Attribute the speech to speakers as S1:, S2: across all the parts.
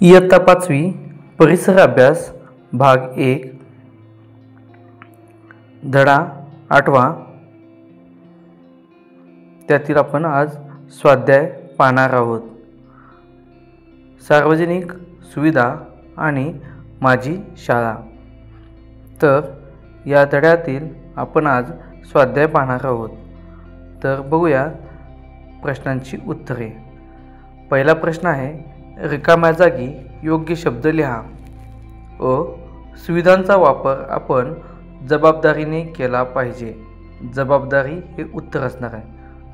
S1: इयत्ता 5वी परिसर अभ्यास भाग 1 धडा 8वा त्यातील आपण आज स्वाध्याय पाहणार आहोत. सार्वजनिक सुविधा आणि माझी शाळा. तर या धड्यातील आपण आज स्वाध्याय पाहणार आहोत. तर बघूया प्रश्नांची उत्तरे. पहिला प्रश्न आहे, रिकाम्या जागी योग्य शब्द लिहा. सुविधांचा वापर आपण जबाबदारीने केला पाहिजे. जबाबदारी हे उत्तर असणार आहे.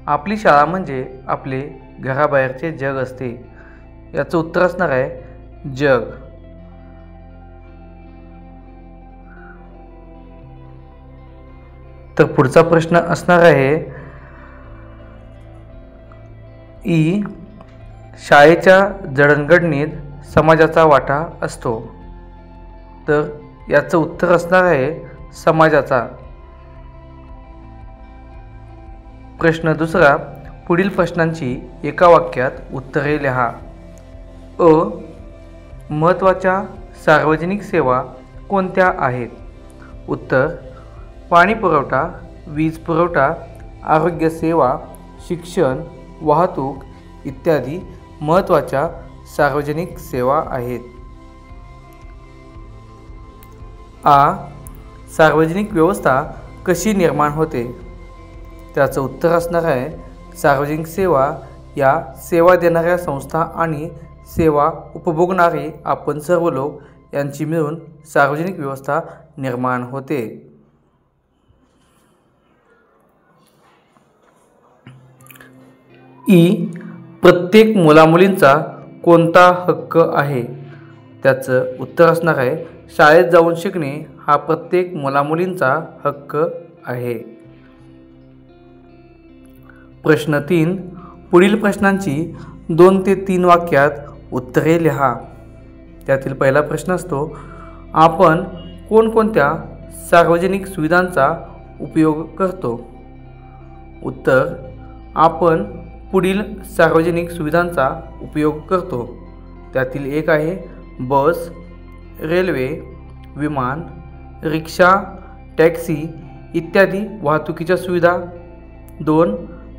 S1: आपली शाळा म्हणजे आपले घराबाहेरचे जग असते. याचं उत्तर असणार आहे जग. तर पुढचा प्रश्न असणार आहे शाळेच्या जडणघडणीत समाजाचा वाटा असतो. तर याचं उत्तर असणार आहे समाजाचा. प्रश्न दुसरा, पुढील प्रश्नांची एका वाक्यात उत्तरे लिहा. महत्त्वाच्या सार्वजनिक सेवा कोणत्या आहेत? उत्तर, पाणी पुरवठा, वीज पुरवठा, आरोग्य सेवा, शिक्षण, वाहतूक इत्यादी महत्त्वाच्या सार्वजनिक सेवा आहेत. सार्वजनिक व्यवस्था कशी निर्माण होते? त्याचं उत्तर असणार आहे सार्वजनिक सेवा या सेवा देणाऱ्या संस्था आणि सेवा उपभोगणारे आपण सर्व लोक यांची मिळून सार्वजनिक व्यवस्था निर्माण होते. प्रत्येक मुलामुलींचा कोणता हक्क आहे? त्याचं उत्तर असणार आहे शाळेत जाऊन शिकणे हा प्रत्येक मुलामुलींचा हक्क आहे. प्रश्न 3, पुढील प्रश्नांची 2 ते 3 वाक्यात उत्तरे लिहा. त्यातील पहिला प्रश्न असतो, आपण कोणकोणत्या सार्वजनिक सुविधांचा उपयोग करतो? उत्तर, आपण पुढील सार्वजनिक सुविधांचा उपयोग करतो. त्यातील एक आहे बस, रेल्वे, विमान, रिक्षा, टॅक्सी इत्यादी वाहतुकीच्या सुविधा. 2,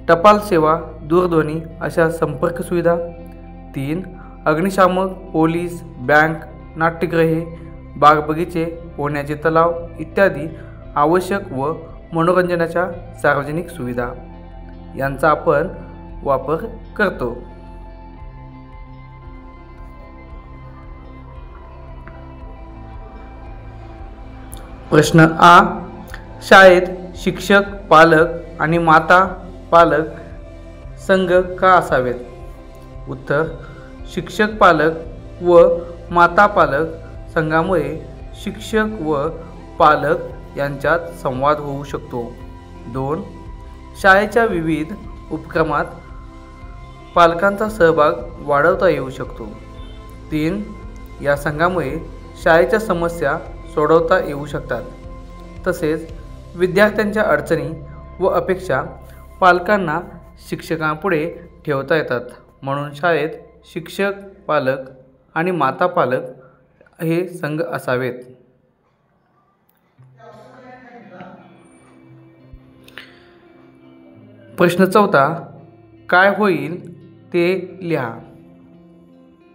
S1: टपाल सेवा, दूरध्वनी अशा संपर्क सुविधा. 3, अग्निशामक, पोलीस, बँक, नाट्यगृहे, बागबगीचे, पोहण्याचे तलाव इत्यादी आवश्यक व मनोरंजनाच्या सार्वजनिक सुविधा यांचा आपण वापर करतो. प्रश्न शाळेत शिक्षक, पालक आणि माता पालक संघ का असावेत? उत्तर, शिक्षक पालक व माता पालक संघामुळे शिक्षक व पालक यांच्यात संवाद होऊ शकतो. 2, शाळेच्या विविध उपक्रमात पालकांचा सहभाग वाढवता येऊ शकतो. 3, या संघामुळे शाळेच्या समस्या सोडवता येऊ शकतात. तसेच विद्यार्थ्यांच्या अडचणी व अपेक्षा पालकांना शिक्षकांपुढे ठेवता येतात. म्हणून शाळेत शिक्षक, पालक आणि माता पालक हे संघ असावेत. प्रश्न 4, काय होईल ते लिहा.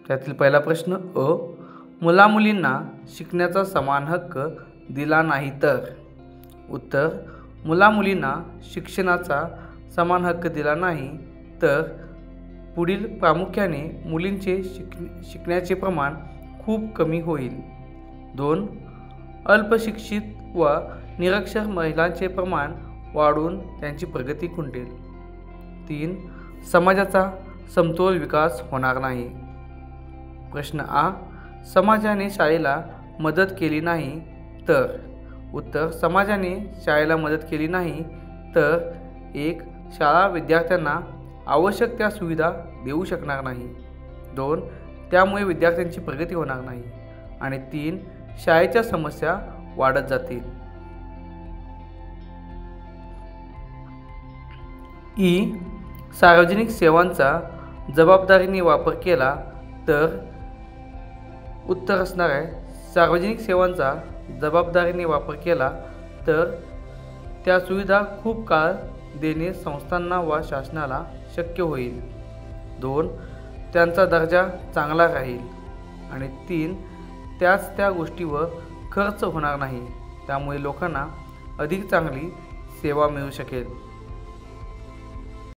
S1: त्यातील पहिला प्रश्न, मुलामुलींना शिकण्याचा समान हक्क दिला नाही तर? उत्तर, मुलामुलींना शिक्षणाचा समान हक्क दिला नाही तर पुढील प्रामुख्याने मुलींचे शिकण्याचे प्रमाण खूप कमी होईल. 2, अल्पशिक्षित व निरक्षर महिलांचे प्रमाण वाढून त्यांची प्रगती खुंटेल. 3, समाजाचा समतोल विकास होणार नाही. प्रश्न समाजाने शाळेला मदत केली नाही तर? उत्तर, समाजाने शाळेला मदत केली नाही तर 1, शाळा विद्यार्थ्यांना आवश्यक त्या सुविधा देऊ शकणार नाही. 2, त्यामुळे विद्यार्थ्यांची प्रगती होणार नाही. आणि 3, शाळेच्या समस्या वाढत जातील. सार्वजनिक सेवांचा जबाबदारीने वापर केला तर उत्तर असणार आहे सार्वजनिक सेवांचा जबाबदारीने वापर केला तर त्या सुविधा खूप काळ देणे संस्थांना वा शासनाला शक्य होईल. 2. त्यांचा दर्जा चांगला राहील. आणि 3. त्या गोष्टीवर खर्च होणार नाही, त्यामुळे लोकांना अधिक चांगली सेवा मिळू शकेल.